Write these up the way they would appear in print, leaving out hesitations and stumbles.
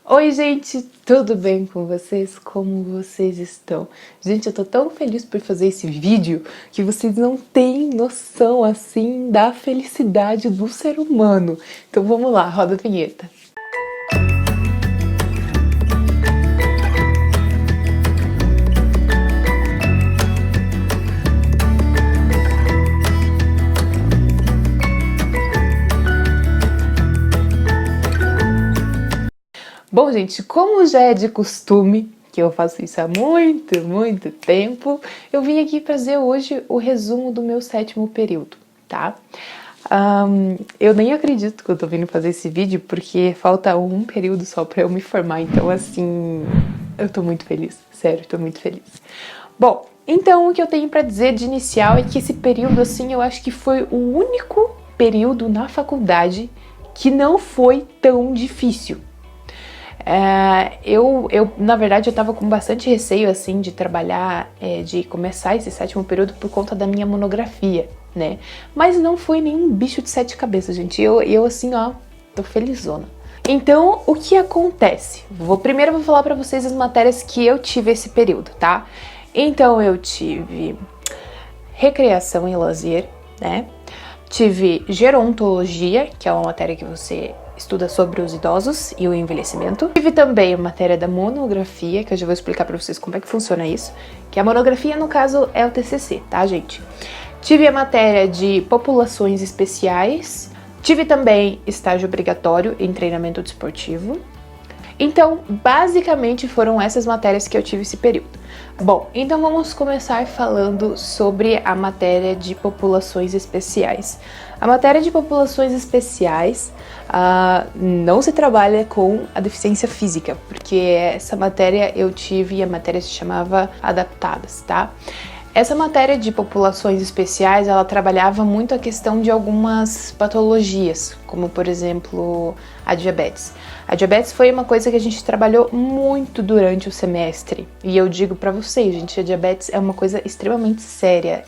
Oi, gente, tudo bem com vocês? Como vocês estão? Gente, eu tô tão feliz por fazer esse vídeo que vocês não têm noção, assim, da felicidade do ser humano. Então vamos lá, roda a vinheta. Bom, gente, como já é de costume, que eu faço isso há muito tempo, eu vim aqui fazer hoje o resumo do meu 7º período, tá? Eu nem acredito que eu tô vindo fazer esse vídeo, porque falta um período só pra eu me formar, então assim, eu tô muito feliz, sério, tô muito feliz. Bom, então o que eu tenho pra dizer de inicial é que esse período, assim, eu acho que foi o único período na faculdade que não foi tão difícil. Na verdade, eu tava com bastante receio, assim, de trabalhar, de começar esse 7º período por conta da minha monografia, né? Mas não foi nenhum bicho de 7 cabeças, gente. Eu assim, ó, tô felizona. Então, o que acontece? Primeiro eu vou falar pra vocês as matérias que eu tive esse período, tá? Então, eu tive recreação e lazer, né? Tive gerontologia, que é uma matéria que você estuda sobre os idosos e o envelhecimento. Tive também a matéria da monografia, que eu já vou explicar pra vocês como é que funciona isso. Que a monografia, no caso, é o TCC, tá, gente? Tive a matéria de populações especiais. Tive também estágio obrigatório em treinamento desportivo. Então, basicamente foram essas matérias que eu tive esse período. Bom, então vamos começar falando sobre a matéria de populações especiais. A matéria de populações especiais não se trabalha com a deficiência física, porque essa matéria eu tive e a matéria se chamava adaptadas, tá? Essa matéria de populações especiais, ela trabalhava muito a questão de algumas patologias, como por exemplo a diabetes. A diabetes foi uma coisa que a gente trabalhou muito durante o semestre. E eu digo pra vocês, gente, a diabetes é uma coisa extremamente séria,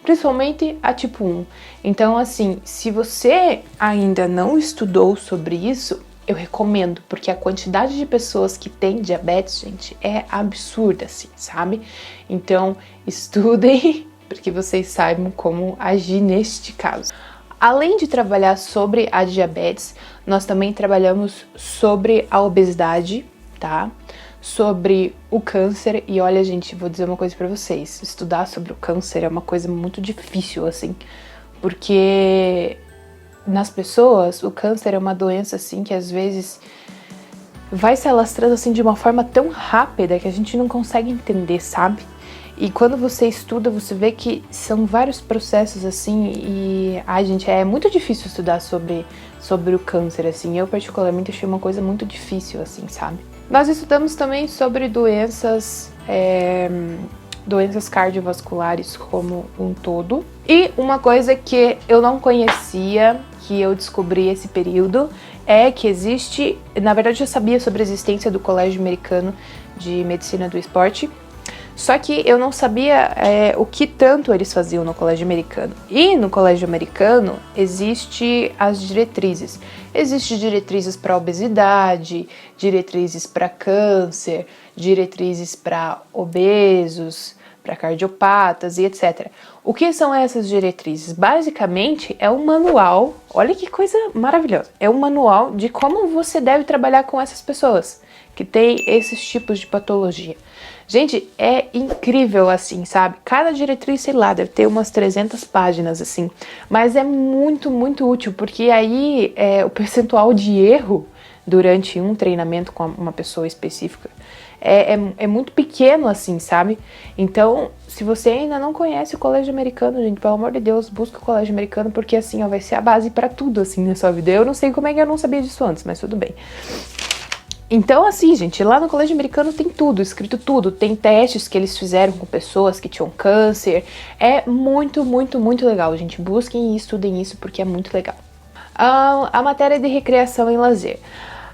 principalmente a tipo 1. Então, assim, se você ainda não estudou sobre isso, eu recomendo, porque a quantidade de pessoas que tem diabetes, gente, é absurda, assim, sabe? Então, estudem, porque vocês saibam como agir neste caso. Além de trabalhar sobre a diabetes, nós também trabalhamos sobre a obesidade, tá? Sobre o câncer. E olha, gente, vou dizer uma coisa pra vocês. Estudar sobre o câncer é uma coisa muito difícil, assim, porque nas pessoas, o câncer é uma doença, assim, que às vezes vai se alastrando, assim, de uma forma tão rápida que a gente não consegue entender, sabe? E quando você estuda, você vê que são vários processos, assim, e... Ai, gente, é muito difícil estudar sobre o câncer, assim. Eu, particularmente, achei uma coisa muito difícil, assim, sabe? Nós estudamos também sobre doenças cardiovasculares como um todo. E uma coisa que eu não conhecia, que eu descobri esse período, é que existe... Na verdade, eu sabia sobre a existência do Colégio Americano de Medicina do Esporte, só que eu não sabia o que tanto eles faziam no Colégio Americano. E no Colégio Americano existe as diretrizes. Existem diretrizes para obesidade, diretrizes para câncer, diretrizes para obesos, para cardiopatas e etc. O que são essas diretrizes? Basicamente é um manual, olha que coisa maravilhosa, é um manual de como você deve trabalhar com essas pessoas que têm esses tipos de patologia. Gente, é incrível assim, sabe? Cada diretriz, sei lá, deve ter umas 300 páginas assim, mas é muito útil, porque aí o percentual de erro durante um treinamento com uma pessoa específica é muito pequeno assim, sabe? Então, se você ainda não conhece o Colégio Americano, gente, pelo amor de Deus, busca o Colégio Americano, porque assim, ó, vai ser a base pra tudo assim na sua vida. Eu não sei como é que eu não sabia disso antes, mas tudo bem. Então, assim, gente, lá no Colégio Americano tem tudo, escrito tudo. Tem testes que eles fizeram com pessoas que tinham câncer. É muito legal, gente. Busquem e estudem isso porque é muito legal. A matéria de recreação e lazer.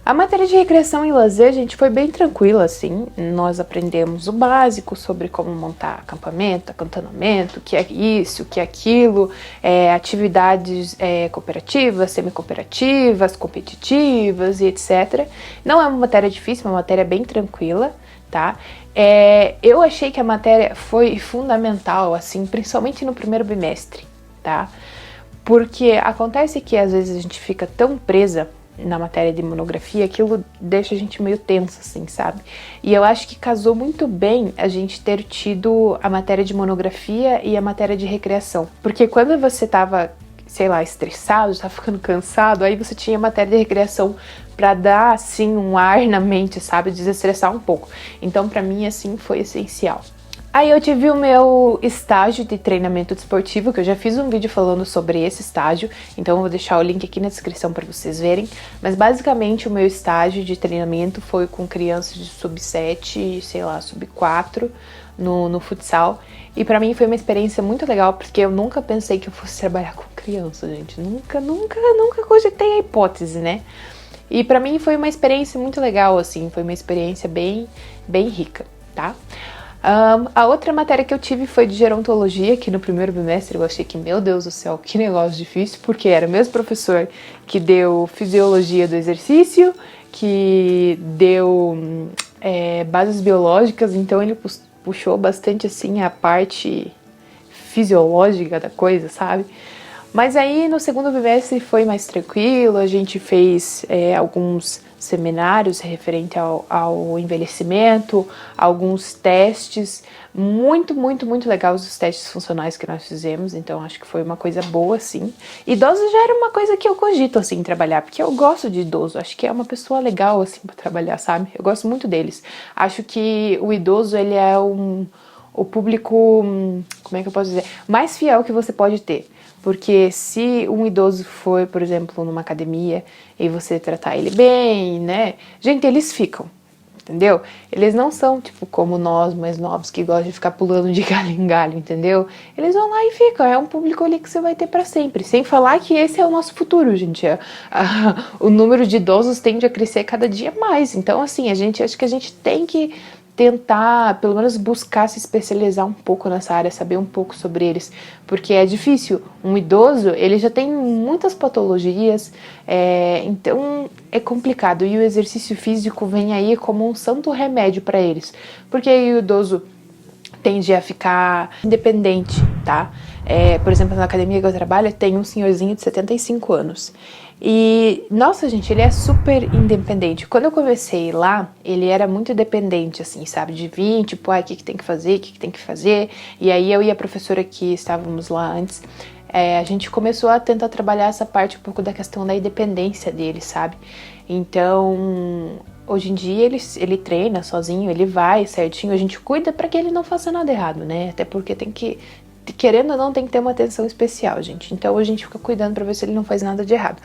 A matéria de recreação e lazer, gente, foi bem tranquila, assim. Nós aprendemos o básico sobre como montar acampamento, acantonamento, o que é isso, o que é aquilo, atividades cooperativas, semi-cooperativas, competitivas e etc. Não é uma matéria difícil, é uma matéria bem tranquila, tá? Eu achei que a matéria foi fundamental, assim, principalmente no primeiro bimestre, tá? Porque acontece que às vezes a gente fica tão presa na matéria de monografia, aquilo deixa a gente meio tenso, assim, sabe? E eu acho que casou muito bem a gente ter tido a matéria de monografia e a matéria de recreação. Porque quando você tava, sei lá, estressado, tava ficando cansado, aí você tinha a matéria de recreação pra dar, assim, um ar na mente, sabe? Desestressar um pouco. Então, pra mim, assim, foi essencial. Aí eu tive o meu estágio de treinamento desportivo, que eu já fiz um vídeo falando sobre esse estágio, então eu vou deixar o link aqui na descrição para vocês verem. Mas basicamente o meu estágio de treinamento foi com crianças de sub-7, sei lá, sub-4 no futsal. E pra mim foi uma experiência muito legal, porque eu nunca pensei que eu fosse trabalhar com criança, gente. Nunca cogitei a hipótese, né? E pra mim foi uma experiência muito legal, assim, foi uma experiência bem rica, tá? A outra matéria que eu tive foi de gerontologia, que no primeiro bimestre eu achei que, meu Deus do céu, que negócio difícil, porque era o mesmo professor que deu fisiologia do exercício, que deu bases biológicas, então ele puxou bastante assim a parte fisiológica da coisa, sabe? Mas aí no segundo bimestre foi mais tranquilo, a gente fez alguns seminários referente ao envelhecimento, alguns testes, muito legais os testes funcionais que nós fizemos, então acho que foi uma coisa boa, sim. Idoso já era uma coisa que eu cogito, assim, trabalhar, porque eu gosto de idoso, acho que é uma pessoa legal, assim, pra trabalhar, sabe? Eu gosto muito deles. Acho que o idoso, ele é o público, como é que eu posso dizer, mais fiel que você pode ter. Porque se um idoso for, por exemplo, numa academia e você tratar ele bem, né? Gente, eles ficam, entendeu? Eles não são, tipo, como nós, mais novos, que gostam de ficar pulando de galho em galho, entendeu? Eles vão lá e ficam, é um público ali que você vai ter pra sempre. Sem falar que esse é o nosso futuro, gente. O número de idosos tende a crescer cada dia mais. Então, assim, acho que a gente tem que tentar, pelo menos buscar se especializar um pouco nessa área, saber um pouco sobre eles, porque é difícil. Um idoso, ele já tem muitas patologias, então é complicado, e o exercício físico vem aí como um santo remédio para eles, porque aí o idoso tende a ficar independente, tá? Por exemplo, na academia que eu trabalho, tem um senhorzinho de 75 anos. E, nossa, gente, ele é super independente. Quando eu comecei lá, ele era muito dependente, assim, sabe? De vir, tipo, o que tem que fazer, o que tem que fazer. E aí eu e a professora que estávamos lá antes, a gente começou a tentar trabalhar essa parte um pouco da questão da independência dele, sabe? Então, hoje em dia ele treina sozinho, ele vai certinho, a gente cuida para que ele não faça nada errado, né? Até porque tem que, querendo ou não, tem que ter uma atenção especial, gente. Então a gente fica cuidando pra ver se ele não faz nada de errado.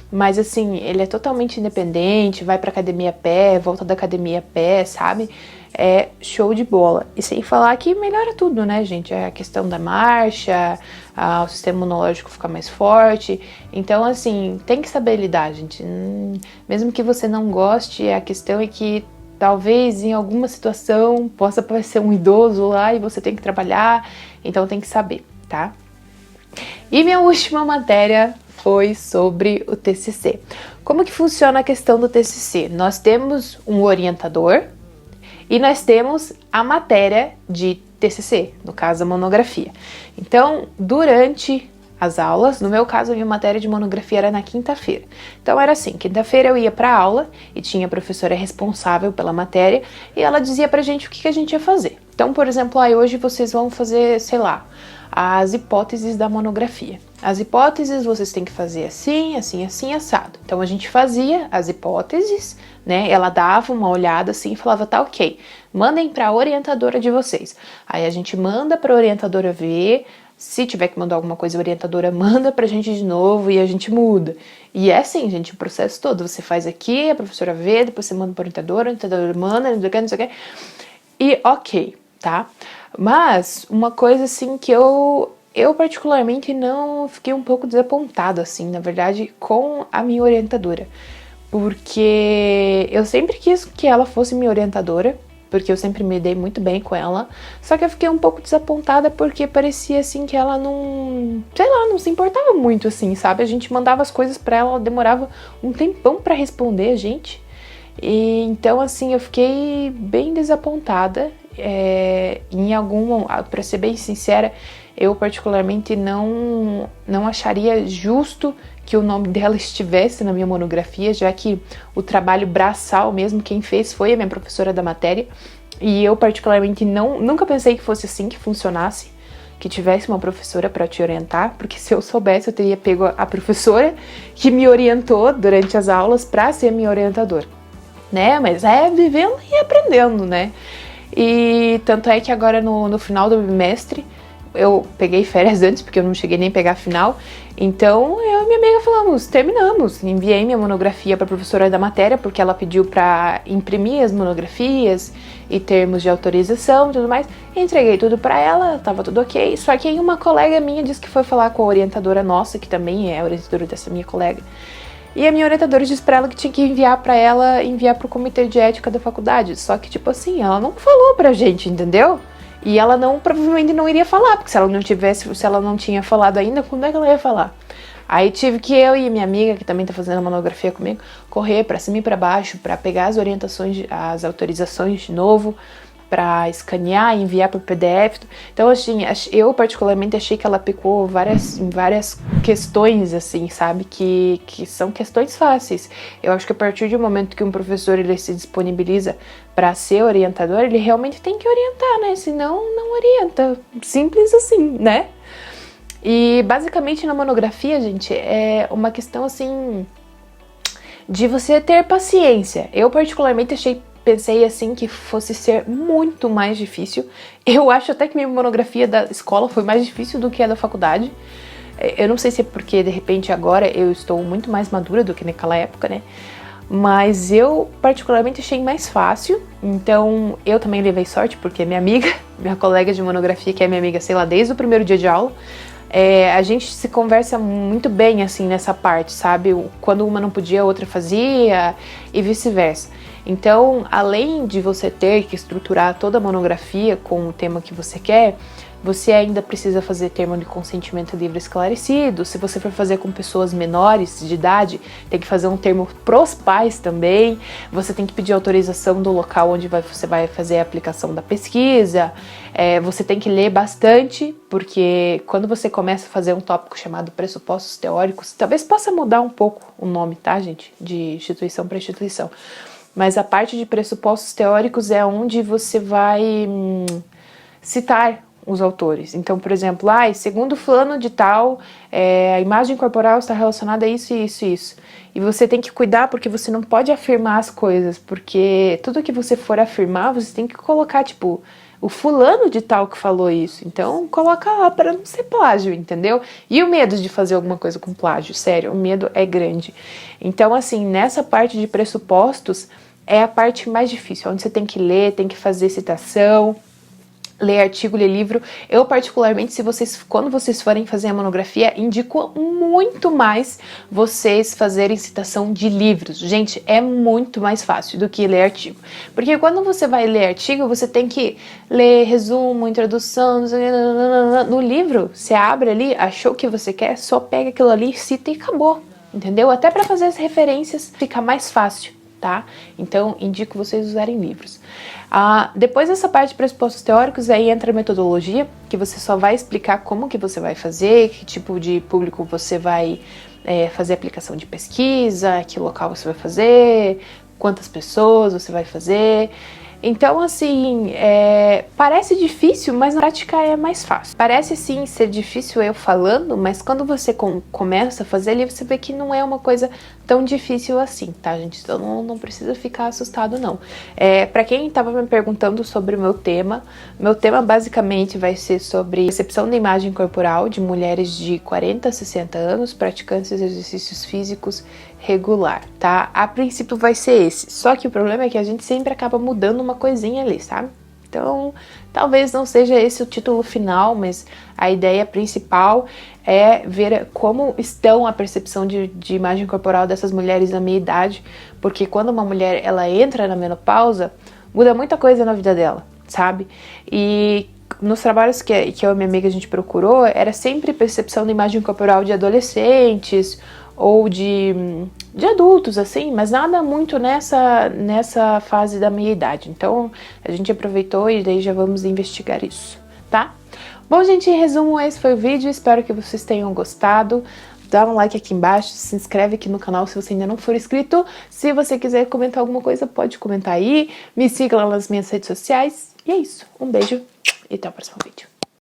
Mas assim, ele é totalmente independente, vai pra academia a pé, volta da academia a pé, sabe? É show de bola. E sem falar que melhora tudo, né, gente? É a questão da marcha, o sistema imunológico fica mais forte. Então, assim, tem que saber lidar, gente. Mesmo que você não goste, a questão é que talvez em alguma situação possa aparecer um idoso lá e você tem que trabalhar, então tem que saber, tá? E minha última matéria foi sobre o TCC. Como que funciona a questão do TCC? Nós temos um orientador e nós temos a matéria de TCC, no caso a monografia. Então, durante as aulas, no meu caso a minha matéria de monografia era na quinta-feira. Então era assim, quinta-feira eu ia para aula e tinha a professora responsável pela matéria e ela dizia pra gente o que a gente ia fazer. Então, por exemplo, hoje vocês vão fazer, sei lá, as hipóteses da monografia. As hipóteses vocês têm que fazer assim, assim, assim, assado. Então a gente fazia as hipóteses, né? Ela dava uma olhada assim e falava, tá ok, mandem para a orientadora de vocês. Aí a gente manda para a orientadora ver. Se tiver que mandar alguma coisa, a orientadora manda pra gente de novo e a gente muda. E é assim, gente, o processo todo. Você faz aqui, a professora vê, depois você manda pra orientadora, a orientadora manda, não sei o que. E ok, tá? Mas uma coisa assim que eu particularmente não fiquei um pouco desapontada, assim, na verdade, com a minha orientadora. porque eu sempre quis que ela fosse minha orientadora, porque eu sempre me dei muito bem com ela, só que eu fiquei um pouco desapontada porque parecia assim que ela não, sei lá, não se importava muito assim, sabe? A gente mandava as coisas pra ela, ela demorava um tempão pra responder a gente, e então assim eu fiquei bem desapontada. Pra ser bem sincera, eu particularmente não acharia justo que o nome dela estivesse na minha monografia, já que o trabalho braçal mesmo, quem fez foi a minha professora da matéria, e eu particularmente nunca pensei que fosse assim que funcionasse, que tivesse uma professora para te orientar, porque se eu soubesse eu teria pego a professora que me orientou durante as aulas para ser minha orientadora, né? Mas vivendo e aprendendo, né? E tanto é que agora no final do bimestre eu peguei férias antes, porque eu não cheguei nem a pegar a final, então eu e minha amiga terminamos, enviei minha monografia para a professora da matéria, porque ela pediu para imprimir as monografias e termos de autorização e tudo mais, entreguei tudo para ela, tava tudo ok, só que aí uma colega minha disse que foi falar com a orientadora nossa, que também é a orientadora dessa minha colega, e a minha orientadora disse pra ela que tinha que enviar pro comitê de ética da faculdade, só que tipo assim, ela não falou pra gente, entendeu? E ela provavelmente não iria falar, porque se ela não tinha falado ainda, quando é que ela ia falar? Aí tive que eu e minha amiga, que também tá fazendo a monografia comigo, correr pra cima e pra baixo, pra pegar as autorizações de novo, pra escanear e enviar pro PDF. Então, assim, eu particularmente achei que ela pecou em várias questões, assim, sabe? Que são questões fáceis. Eu acho que a partir do momento que um professor ele se disponibiliza para ser orientador, ele realmente tem que orientar, né? Senão, não orienta. Simples assim, né? E, basicamente, na monografia, gente, é uma questão, assim, de você ter paciência. Eu, particularmente, pensei assim que fosse ser muito mais difícil. Eu acho até que minha monografia da escola foi mais difícil do que a da faculdade. Eu não sei se é porque de repente agora eu estou muito mais madura do que naquela época, né? Mas eu particularmente achei mais fácil. Então eu também levei sorte porque minha amiga, minha colega de monografia, que é minha amiga, sei lá, desde o primeiro dia de aula, a gente se conversa muito bem assim nessa parte, sabe? Quando uma não podia, a outra fazia e vice-versa. Então, além de você ter que estruturar toda a monografia com o tema que você quer, você ainda precisa fazer termo de consentimento livre esclarecido. Se você for fazer com pessoas menores de idade, tem que fazer um termo pros pais também. Você tem que pedir autorização do local onde você vai fazer a aplicação da pesquisa. Você tem que ler bastante, porque quando você começa a fazer um tópico chamado pressupostos teóricos, talvez possa mudar um pouco o nome, tá, gente? De instituição para instituição. Mas a parte de pressupostos teóricos é onde você vai citar os autores. Então, por exemplo, segundo fulano de tal, a imagem corporal está relacionada a isso, isso e isso. E você tem que cuidar porque você não pode afirmar as coisas, porque tudo que você for afirmar, você tem que colocar, tipo, o fulano de tal que falou isso. Então, coloca lá para não ser plágio, entendeu? E o medo de fazer alguma coisa com plágio, sério, o medo é grande. Então, assim, nessa parte de pressupostos, é a parte mais difícil, onde você tem que ler, tem que fazer citação, ler artigo, ler livro. Eu particularmente, quando vocês forem fazer a monografia, indico muito mais vocês fazerem citação de livros. Gente, é muito mais fácil do que ler artigo. Porque quando você vai ler artigo, você tem que ler resumo, introdução, no livro, você abre ali, achou o que você quer, só pega aquilo ali, cita e acabou, entendeu? Até para fazer as referências fica mais fácil. Tá? Então, indico vocês usarem livros. Depois dessa parte de pressupostos teóricos, aí entra a metodologia, que você só vai explicar como que você vai fazer, que tipo de público você vai fazer aplicação de pesquisa, que local você vai fazer, quantas pessoas você vai fazer. Então, assim, parece difícil, mas na prática é mais fácil. Parece, sim, ser difícil eu falando, mas quando você começa a fazer ali, você vê que não é uma coisa tão difícil assim, tá, gente? Então não precisa ficar assustado, não. Pra quem tava me perguntando sobre o meu tema basicamente vai ser sobre recepção da imagem corporal de mulheres de 40 a 60 anos, praticantes de exercícios físicos regular, tá? A princípio vai ser esse, só que o problema é que a gente sempre acaba mudando uma coisinha ali, sabe? Então, talvez não seja esse o título final, mas a ideia principal é ver como estão a percepção de imagem corporal dessas mulheres na minha idade, porque quando uma mulher ela entra na menopausa, muda muita coisa na vida dela, sabe? E nos trabalhos que eu e minha amiga a gente procurou, era sempre percepção da imagem corporal de adolescentes ou de adultos, assim, mas nada muito nessa fase da minha idade. Então, a gente aproveitou e daí já vamos investigar isso, tá? Bom, gente, em resumo, esse foi o vídeo. Espero que vocês tenham gostado. Dá um like aqui embaixo, se inscreve aqui no canal se você ainda não for inscrito. Se você quiser comentar alguma coisa, pode comentar aí. Me siga lá nas minhas redes sociais. E é isso. Um beijo e até o próximo vídeo.